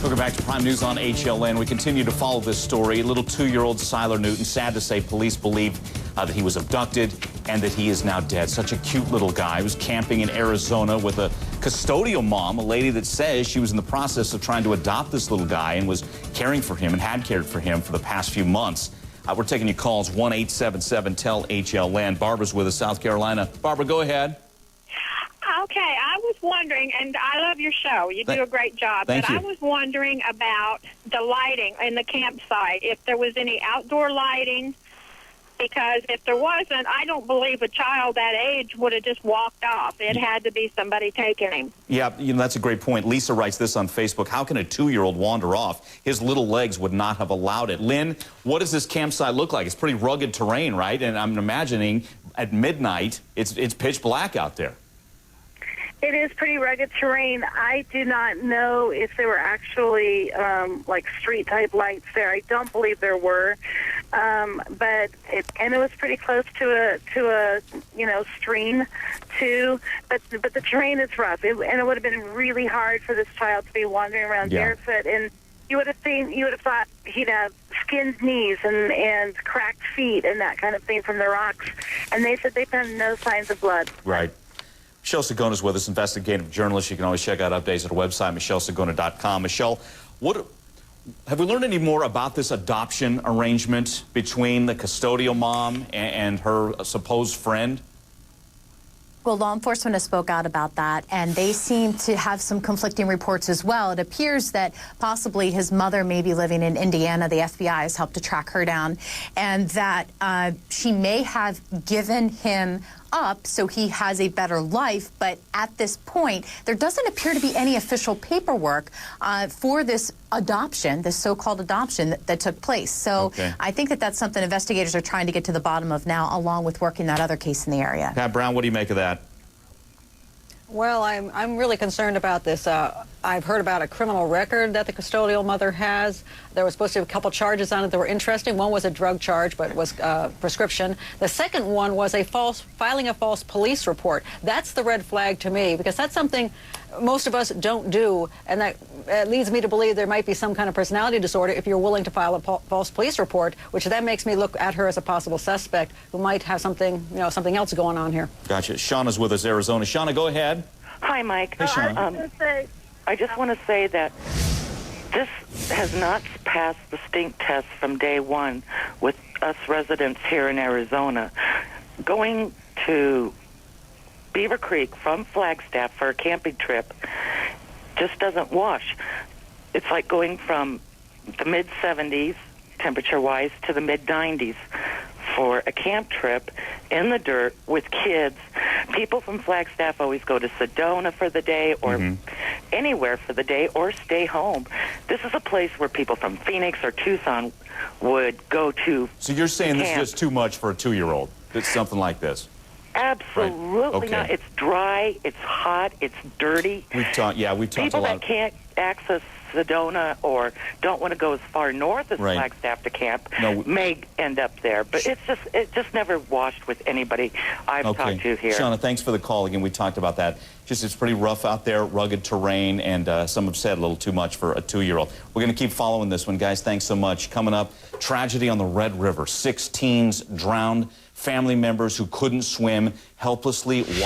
Welcome back to Prime News on HLN. We continue to follow this story. Little 2-year-old Sylar Newton, sad to say, police believe that he was abducted and that he is now dead. Such a cute little guy. He was camping in Arizona with a custodial mom, a lady that says she was in the process of trying to adopt this little guy and was caring for him and had cared for him for the past few months. We're taking your calls, 1-877-TEL-HLN. Barbara's with us, South Carolina. Barbara, go ahead. Okay, I was wondering, and I love your show. You do a great job. Thank you. I was wondering about the lighting in the campsite, if there was any outdoor lighting, because if there wasn't, I don't believe a child that age would have just walked off. It had to be somebody taking him. Yeah, that's a great point. Lisa writes this on Facebook. How can a 2-year-old wander off? His little legs would not have allowed it. Lynn, what does this campsite look like? It's pretty rugged terrain, right? And I'm imagining at midnight, it's pitch black out there. It is pretty rugged terrain. I do not know if there were actually like street-type lights there. I don't believe there were, but it was pretty close to a stream too. But the terrain is rough, and it would have been really hard for this child to be wandering around barefoot. And you would have thought he'd have skinned knees and cracked feet and that kind of thing from the rocks. And they said they found no signs of blood. Right. Michelle Sagona is with us, investigative journalist. You can always check out updates at our website, michellesagona.com. Michelle, have we learned any more about this adoption arrangement between the custodial mom and her supposed friend? Well, law enforcement has spoke out about that, and they seem to have some conflicting reports as well. It appears that possibly his mother may be living in Indiana. The FBI has helped to track her down, and that she may have given him up so he has a better life. But at this point, there doesn't appear to be any official paperwork for this adoption, this so-called adoption that took place. So I think that that's something investigators are trying to get to the bottom of now, along with working that other case in the area. Pat Brown, what do you make of that? Well, I'm really concerned about this. I've heard about a criminal record that the custodial mother has. There was supposed to be a couple charges on it that were interesting. One was a drug charge, but it was prescription. The second one was filing a false police report. That's the red flag to me, because that's something most of us don't do, and that leads me to believe there might be some kind of personality disorder if you're willing to file a false police report, which then makes me look at her as a possible suspect who might have something, something else going on here. Gotcha. Shauna's with us, Arizona. Shauna, go ahead. Hi, Mike. Hey, Shauna. I just want to say that this has not passed the stink test from day one with us residents here in Arizona. Going to Beaver Creek from Flagstaff for a camping trip just doesn't wash. It's like going from the mid-70s, temperature-wise, to the mid-90s for a camp trip in the dirt with kids. People from Flagstaff always go to Sedona for the day or anywhere for the day or stay home. This is a place where people from Phoenix or Tucson would go to. So you're saying this is just too much for a 2-year-old? It's something like this? Absolutely not. It's dry, it's hot, it's dirty. We've talked a lot. People that can't access Sedona or don't want to go as far north as Flagstaff to camp may end up there. But it just never washed with anybody I've talked to here. Shauna, thanks for the call. Again, we talked about that. It's pretty rough out there, rugged terrain, and some have said a little too much for a 2-year-old. We're going to keep following this one, guys. Thanks so much. Coming up, tragedy on the Red River. 6 teens drowned, family members who couldn't swim helplessly watched.